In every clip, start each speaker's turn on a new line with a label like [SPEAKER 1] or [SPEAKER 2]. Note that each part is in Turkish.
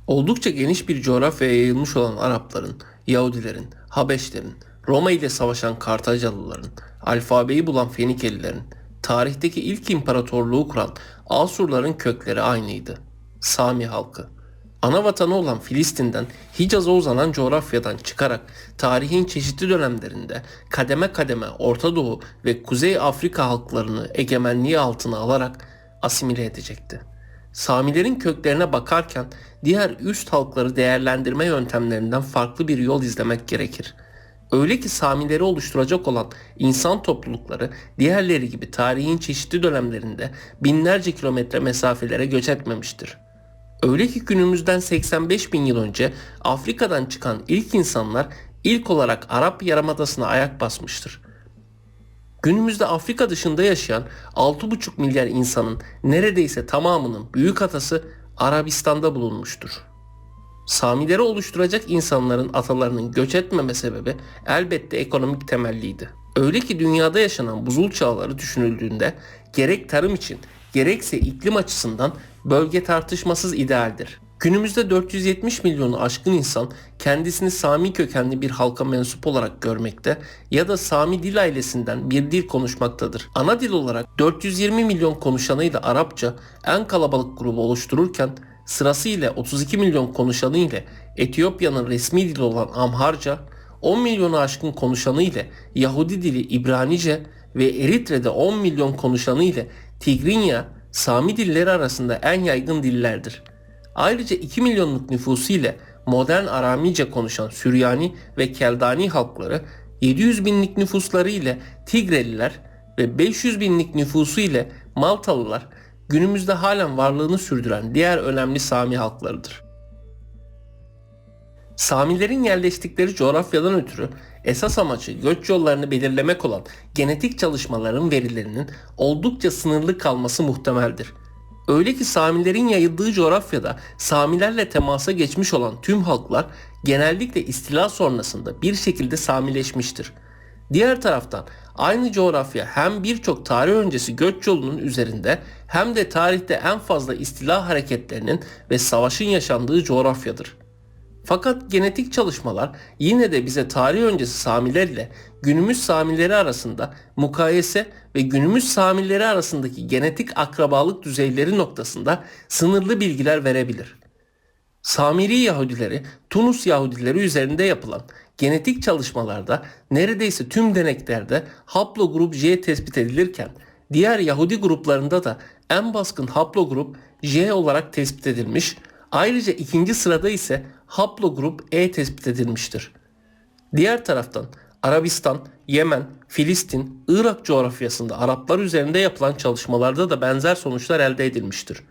[SPEAKER 1] Oldukça geniş bir coğrafyaya yayılmış olan Arapların, Yahudilerin, Habeşlerin, Roma ile savaşan Kartacalıların, alfabeyi bulan Fenikelilerin, tarihteki ilk imparatorluğu kuran Asurların kökleri aynıydı. Sami halkı. Ana vatanı olan Filistin'den Hicaz'a uzanan coğrafyadan çıkarak tarihin çeşitli dönemlerinde kademe kademe Orta Doğu ve Kuzey Afrika halklarını egemenliği altına alarak asimile edecekti. Samilerin köklerine bakarken diğer üst halkları değerlendirme yöntemlerinden farklı bir yol izlemek gerekir. Öyle ki Samileri oluşturacak olan insan toplulukları diğerleri gibi tarihin çeşitli dönemlerinde binlerce kilometre mesafelere göç etmemiştir. Öyle ki günümüzden 85 bin yıl önce Afrika'dan çıkan ilk insanlar ilk olarak Arap Yarımadası'na ayak basmıştır. Günümüzde Afrika dışında yaşayan 6,5 milyar insanın neredeyse tamamının büyük atası Arabistan'da bulunmuştur. Samileri oluşturacak insanların atalarının göç etmeme sebebi elbette ekonomik temelliydi. Öyle ki dünyada yaşanan buzul çağları düşünüldüğünde gerek tarım için gerekse iklim açısından bölge tartışmasız idealdir. Günümüzde 470 milyonu aşkın insan kendisini Sami kökenli bir halka mensup olarak görmekte ya da Sami dil ailesinden bir dil konuşmaktadır. Ana dil olarak 420 milyon konuşanıyla Arapça en kalabalık grubu oluştururken sırasıyla 32 milyon konuşanı ile Etiyopya'nın resmi dili olan Amharca, 10 milyonu aşkın konuşanı ile Yahudi dili İbranice ve Eritre'de 10 milyon konuşanı ile Tigrinya, Sami dilleri arasında en yaygın dillerdir. Ayrıca 2 milyonluk nüfusu ile modern Aramice konuşan Süryani ve Keldani halkları, 700 binlik nüfusları ile Tigreliler ve 500 binlik nüfusu ile Maltalılar günümüzde halen varlığını sürdüren diğer önemli Sami halklarıdır. Samilerin yerleştikleri coğrafyadan ötürü esas amacı göç yollarını belirlemek olan genetik çalışmaların verilerinin oldukça sınırlı kalması muhtemeldir. Öyle ki Samilerin yayıldığı coğrafyada Samilerle temasa geçmiş olan tüm halklar genellikle istila sonrasında bir şekilde Samileşmiştir. Diğer taraftan aynı coğrafya hem birçok tarih öncesi göç yolunun üzerinde hem de tarihte en fazla istila hareketlerinin ve savaşın yaşandığı coğrafyadır. Fakat genetik çalışmalar yine de bize tarih öncesi Samiler ile günümüz Samileri arasında mukayese ve günümüz Samileri arasındaki genetik akrabalık düzeyleri noktasında sınırlı bilgiler verebilir. Samiri Yahudileri, Tunus Yahudileri üzerinde yapılan genetik çalışmalarda neredeyse tüm deneklerde haplogrup J tespit edilirken diğer Yahudi gruplarında da en baskın haplogrup J olarak tespit edilmiş, ayrıca ikinci sırada ise haplogrup E tespit edilmiştir. Diğer taraftan Arabistan, Yemen, Filistin, Irak coğrafyasında Araplar üzerinde yapılan çalışmalarda da benzer sonuçlar elde edilmiştir.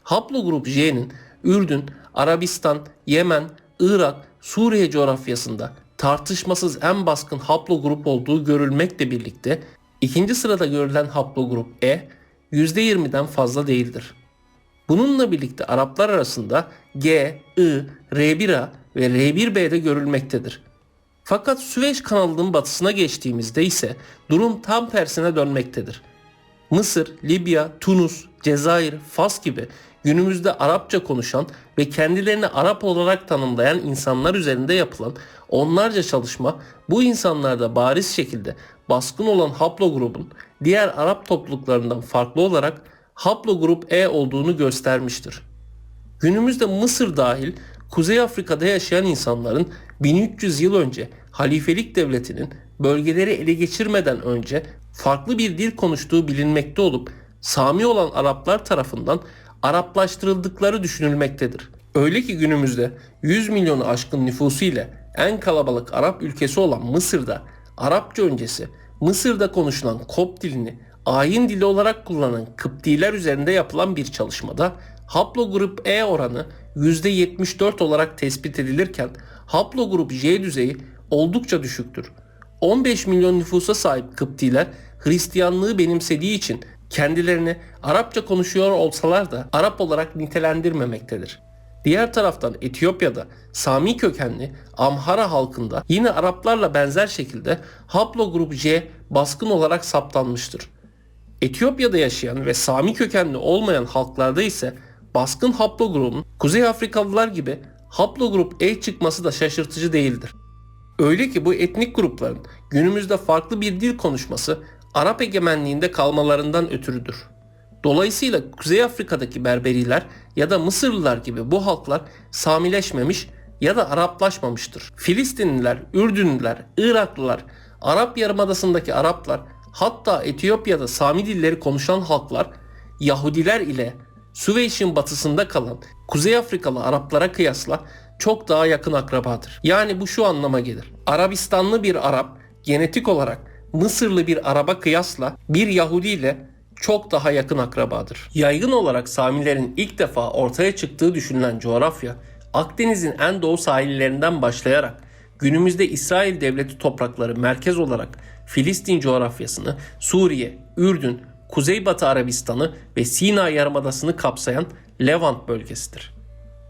[SPEAKER 1] Haplogrup J'nin Ürdün, Arabistan, Yemen, Irak, Suriye coğrafyasında tartışmasız en baskın haplogrup olduğu görülmekle birlikte ikinci sırada görülen haplogrup E %20'den fazla değildir. Bununla birlikte Araplar arasında G, I, R1A ve R1B'de görülmektedir. Fakat Süveyş kanalının batısına geçtiğimizde ise durum tam tersine dönmektedir. Mısır, Libya, Tunus, Cezayir, Fas gibi günümüzde Arapça konuşan ve kendilerini Arap olarak tanımlayan insanlar üzerinde yapılan onlarca çalışma bu insanlarda bariz şekilde baskın olan haplogrubun diğer Arap topluluklarından farklı olarak haplogrup E olduğunu göstermiştir. Günümüzde Mısır dahil Kuzey Afrika'da yaşayan insanların 1300 yıl önce halifelik devletinin bölgeleri ele geçirmeden önce farklı bir dil konuştuğu bilinmekte olup Sami olan Araplar tarafından Araplaştırıldıkları düşünülmektedir. Öyle ki günümüzde 100 milyonu aşkın nüfusu ile en kalabalık Arap ülkesi olan Mısır'da Arapça öncesi Mısır'da konuşulan Kopt dilini ayin dili olarak kullanan Kıptiler üzerinde yapılan bir çalışmada haplogrup E oranı %74 olarak tespit edilirken haplogrup J düzeyi oldukça düşüktür. 15 milyon nüfusa sahip Kıptiler Hristiyanlığı benimsediği için kendilerini Arapça konuşuyor olsalar da Arap olarak nitelendirmemektedir. Diğer taraftan Etiyopya'da Sami kökenli Amhara halkında yine Araplarla benzer şekilde haplogrup J baskın olarak saptanmıştır. Etiyopya'da yaşayan ve Sami kökenli olmayan halklarda ise baskın haplogrubun Kuzey Afrikalılar gibi haplogrup E çıkması da şaşırtıcı değildir. Öyle ki bu etnik grupların günümüzde farklı bir dil konuşması Arap egemenliğinde kalmalarından ötürüdür. Dolayısıyla Kuzey Afrika'daki Berberiler ya da Mısırlılar gibi bu halklar Samileşmemiş ya da Araplaşmamıştır. Filistinliler, Ürdünlüler, Iraklılar, Arap Yarımadası'ndaki Araplar, hatta Etiyopya'da Sami dilleri konuşan halklar Yahudiler ile Süveyş'in batısında kalan Kuzey Afrikalı Araplara kıyasla çok daha yakın akrabadır. Yani bu şu anlama gelir. Arabistanlı bir Arap genetik olarak Mısırlı bir Arap'a kıyasla bir Yahudi ile çok daha yakın akrabadır. Yaygın olarak Samilerin ilk defa ortaya çıktığı düşünülen coğrafya Akdeniz'in en doğu sahillerinden başlayarak günümüzde İsrail Devleti toprakları merkez olarak Filistin coğrafyasını, Suriye, Ürdün, Kuzeybatı Arabistan'ı ve Sina Yarımadası'nı kapsayan Levant bölgesidir.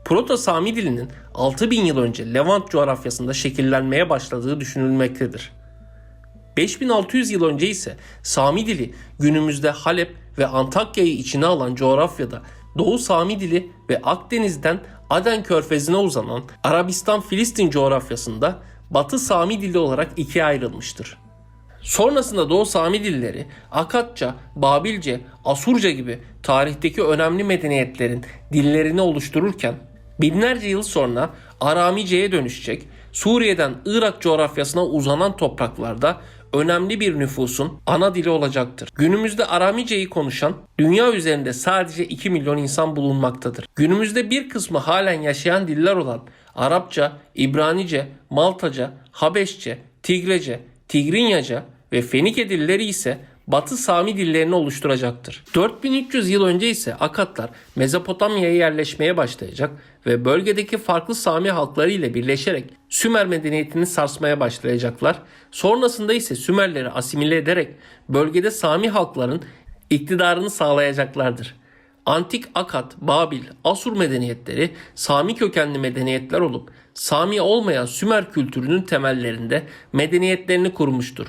[SPEAKER 1] Proto-Sami dilinin 6000 yıl önce Levant coğrafyasında şekillenmeye başladığı düşünülmektedir. 5600 yıl önce ise Sami dili günümüzde Halep ve Antakya'yı içine alan coğrafyada Doğu Sami dili ve Akdeniz'den Aden Körfezi'ne uzanan Arabistan-Filistin coğrafyasında Batı Sami dili olarak ikiye ayrılmıştır. Sonrasında Doğu Sami dilleri Akatça, Babilce, Asurca gibi tarihteki önemli medeniyetlerin dillerini oluştururken binlerce yıl sonra Aramice'ye dönüşecek, Suriye'den Irak coğrafyasına uzanan topraklarda önemli bir nüfusun ana dili olacaktır. Günümüzde Aramice'yi konuşan dünya üzerinde sadece 2 milyon insan bulunmaktadır. Günümüzde bir kısmı halen yaşayan diller olan Arapça, İbranice, Maltaca, Habeşçe, Tigrece, Tigrinyaca ve Fenike dilleri ise Batı Sami dillerini oluşturacaktır. 4300 yıl önce ise Akatlar Mezopotamya'ya yerleşmeye başlayacak ve bölgedeki farklı Sami halkları ile birleşerek Sümer medeniyetini sarsmaya başlayacaklar. Sonrasında ise Sümerleri asimile ederek bölgede Sami halkların iktidarını sağlayacaklardır. Antik Akat, Babil, Asur medeniyetleri Sami kökenli medeniyetler olup Sami olmayan Sümer kültürünün temellerinde medeniyetlerini kurmuştur.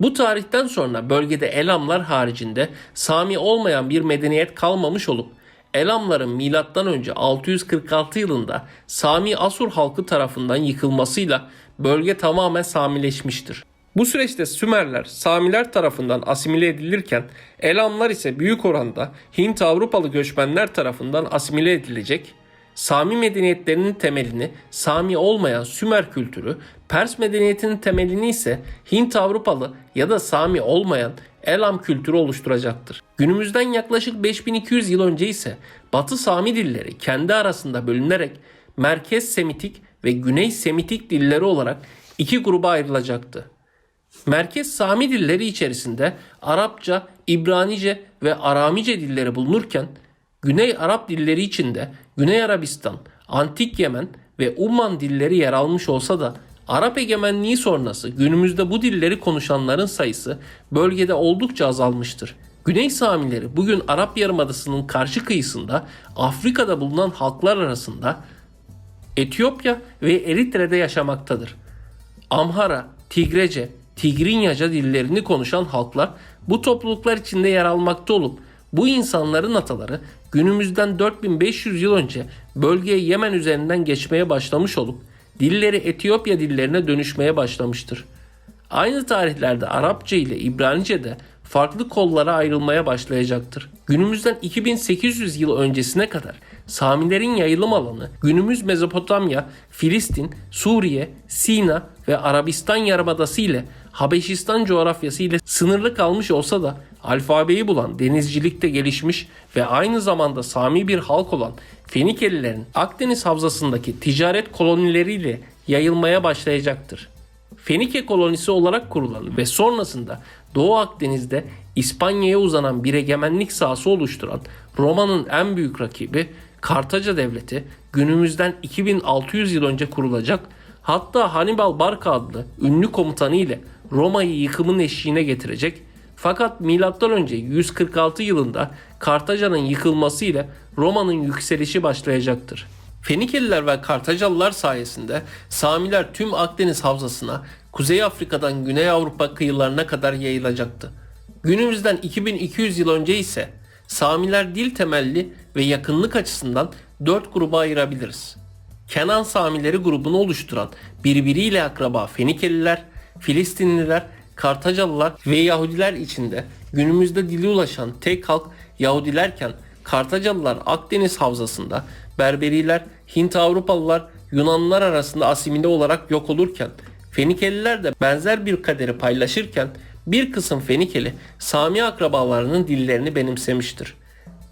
[SPEAKER 1] Bu tarihten sonra bölgede Elamlar haricinde Sami olmayan bir medeniyet kalmamış olup Elamların M.Ö. 646 yılında Sami Asur halkı tarafından yıkılmasıyla bölge tamamen Samileşmiştir. Bu süreçte Sümerler Samiler tarafından asimile edilirken Elamlar ise büyük oranda Hint-Avrupalı göçmenler tarafından asimile edilecek. Sami medeniyetlerinin temelini Sami olmayan Sümer kültürü, Pers medeniyetinin temelini ise Hint-Avrupalı ya da Sami olmayan Elam kültürü oluşturacaktır. Günümüzden yaklaşık 5200 yıl önce ise Batı Sami dilleri kendi arasında bölünerek Merkez Semitik ve Güney Semitik dilleri olarak iki gruba ayrılacaktı. Merkez Sami dilleri içerisinde Arapça, İbranice ve Aramice dilleri bulunurken Güney Arap dilleri içinde Güney Arabistan, Antik Yemen ve Umman dilleri yer almış olsa da Arap egemenliği sonrası günümüzde bu dilleri konuşanların sayısı bölgede oldukça azalmıştır. Güney Samileri bugün Arap Yarımadası'nın karşı kıyısında Afrika'da bulunan halklar arasında Etiyopya ve Eritre'de yaşamaktadır. Amhara, Tigrece, Tigrinyaca dillerini konuşan halklar bu topluluklar içinde yer almakta olup bu insanların ataları günümüzden 4500 yıl önce bölgeye Yemen üzerinden geçmeye başlamış olup dilleri Etiyopya dillerine dönüşmeye başlamıştır. Aynı tarihlerde Arapça ile İbranice de farklı kollara ayrılmaya başlayacaktır. Günümüzden 2800 yıl öncesine kadar Samilerin yayılım alanı günümüz Mezopotamya, Filistin, Suriye, Sina ve Arabistan Yarımadası ile Habeşistan coğrafyası ile sınırlı kalmış olsa da alfabeyi bulan denizcilikte gelişmiş ve aynı zamanda Sami bir halk olan Fenikelilerin Akdeniz havzasındaki ticaret kolonileriyle yayılmaya başlayacaktır. Fenike kolonisi olarak kurulan ve sonrasında Doğu Akdeniz'de İspanya'ya uzanan bir egemenlik sahası oluşturan Roma'nın en büyük rakibi Kartaca Devleti günümüzden 2600 yıl önce kurulacak, hatta Hannibal Barca adlı ünlü komutanı ile Roma'yı yıkımın eşiğine getirecek. Fakat M.Ö. 146 yılında Kartaca'nın yıkılması ile Roma'nın yükselişi başlayacaktır. Fenikeliler ve Kartacalılar sayesinde Samiler tüm Akdeniz havzasına, Kuzey Afrika'dan Güney Avrupa kıyılarına kadar yayılacaktı. Günümüzden 2200 yıl önce ise Samiler dil temelli ve yakınlık açısından 4 gruba ayırabiliriz. Kenan Samileri grubunu oluşturan birbiriyle akraba Fenikeliler, Filistinliler, Kartacalılar ve Yahudiler içinde günümüzde dili ulaşan tek halk Yahudilerken Kartacalılar Akdeniz havzasında, Berberiler, Hint-Avrupalılar, Yunanlılar arasında asimile olarak yok olurken Fenikeliler de benzer bir kaderi paylaşırken bir kısım Fenikeli Sami akrabalarının dillerini benimsemiştir.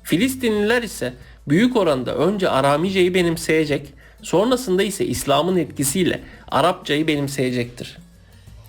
[SPEAKER 1] Filistinliler ise büyük oranda önce Aramice'yi benimseyecek, sonrasında ise İslam'ın etkisiyle Arapçayı benimseyecektir.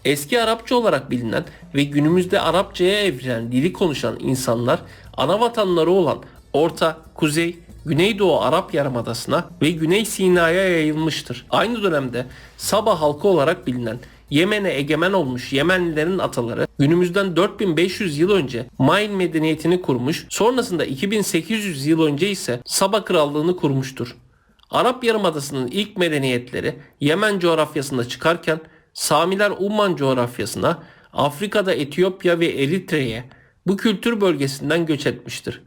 [SPEAKER 1] Eski Arapça olarak bilinen ve günümüzde Arapçaya evrilen dili konuşan insanlar ana vatanları olan Orta, Kuzey, Güneydoğu Arap Yarımadası'na ve Güney Sina'ya yayılmıştır. Aynı dönemde Saba halkı olarak bilinen Yemen'e egemen olmuş Yemenlilerin ataları günümüzden 4500 yıl önce Mail medeniyetini kurmuş, sonrasında 2800 yıl önce ise Saba krallığını kurmuştur. Arap Yarımadası'nın ilk medeniyetleri Yemen coğrafyasında çıkarken Samiler Umman coğrafyasına, Afrika'da Etiyopya ve Eritre'ye bu kültür bölgesinden göç etmiştir.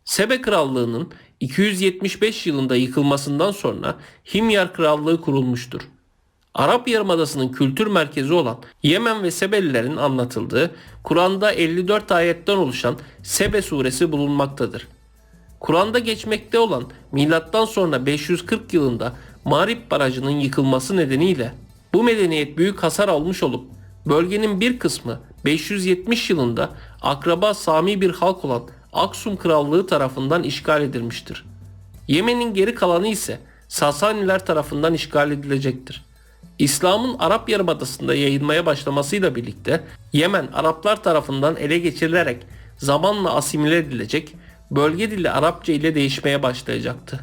[SPEAKER 1] Sebe Krallığı'nın 275 yılında yıkılmasından sonra Himyar Krallığı kurulmuştur. Arap Yarımadası'nın kültür merkezi olan Yemen ve Sebelilerin anlatıldığı Kur'an'da 54 ayetten oluşan Sebe suresi bulunmaktadır. Kur'an'da geçmekte olan milattan sonra 540 yılında Marib Barajı'nın yıkılması nedeniyle bu medeniyet büyük hasar almış olup bölgenin bir kısmı 570 yılında akraba Sami bir halk olan Aksum Krallığı tarafından işgal edilmiştir. Yemen'in geri kalanı ise Sasaniler tarafından işgal edilecektir. İslam'ın Arap Yarımadası'nda yayılmaya başlamasıyla birlikte Yemen Araplar tarafından ele geçirilerek zamanla asimile edilecek, bölge dili Arapça ile değişmeye başlayacaktı.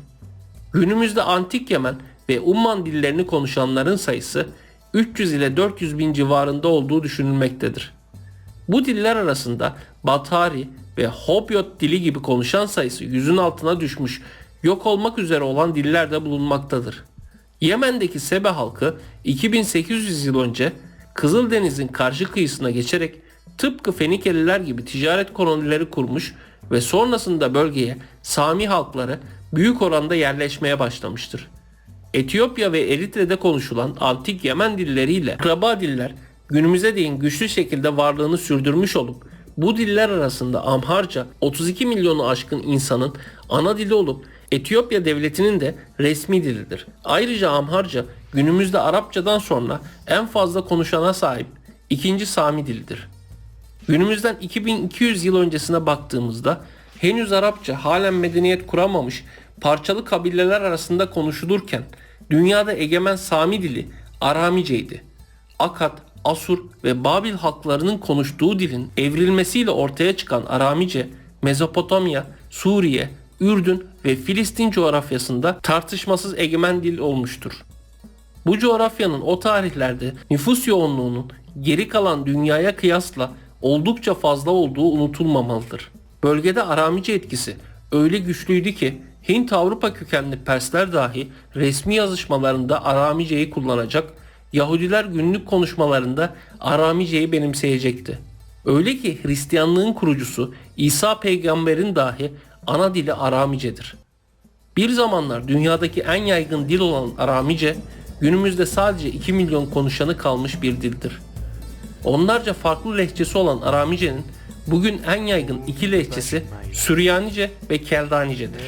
[SPEAKER 1] Günümüzde Antik Yemen ve Umman dillerini konuşanların sayısı 300 ile 400 bin civarında olduğu düşünülmektedir. Bu diller arasında Bathari ve Hobyot dili gibi konuşan sayısı 100'ün altına düşmüş, yok olmak üzere olan diller de bulunmaktadır. Yemen'deki Sebe halkı 2800 yıl önce Kızıldeniz'in karşı kıyısına geçerek tıpkı Fenikeliler gibi ticaret kolonileri kurmuş ve sonrasında bölgeye Sami halkları büyük oranda yerleşmeye başlamıştır. Etiyopya ve Eritre'de konuşulan antik Yemen dilleriyle akraba diller günümüze değin güçlü şekilde varlığını sürdürmüş olup bu diller arasında Amharca 32 milyonu aşkın insanın ana dili olup Etiyopya devletinin de resmi dilidir. Ayrıca Amharca günümüzde Arapçadan sonra en fazla konuşana sahip ikinci Sami dilidir. Günümüzden 2200 yıl öncesine baktığımızda henüz Arapça halen medeniyet kuramamış parçalı kabileler arasında konuşulurken dünyada egemen Sami dili Aramiceydi. Akkad, Asur ve Babil halklarının konuştuğu dilin evrilmesiyle ortaya çıkan Aramice, Mezopotamya, Suriye, Ürdün ve Filistin coğrafyasında tartışmasız egemen dil olmuştur. Bu coğrafyanın o tarihlerde nüfus yoğunluğunun geri kalan dünyaya kıyasla oldukça fazla olduğu unutulmamalıdır. Bölgede Aramice etkisi öyle güçlüydü ki Hint-Avrupa kökenli Persler dahi resmi yazışmalarında Aramice'yi kullanacak, Yahudiler günlük konuşmalarında Aramice'yi benimseyecekti. Öyle ki Hristiyanlığın kurucusu İsa peygamberin dahi ana dili Aramice'dir. Bir zamanlar dünyadaki en yaygın dil olan Aramice, günümüzde sadece 2 milyon konuşanı kalmış bir dildir. Onlarca farklı lehçesi olan Aramice'nin bugün en yaygın iki lehçesi Süryanice ve Keldanice'dir.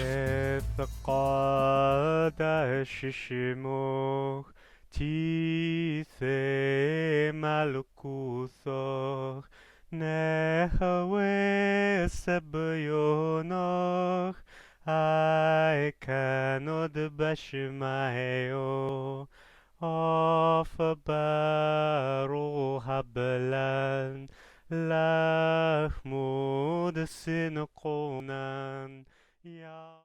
[SPEAKER 2] Of baro hablan lahmud sinqonan ya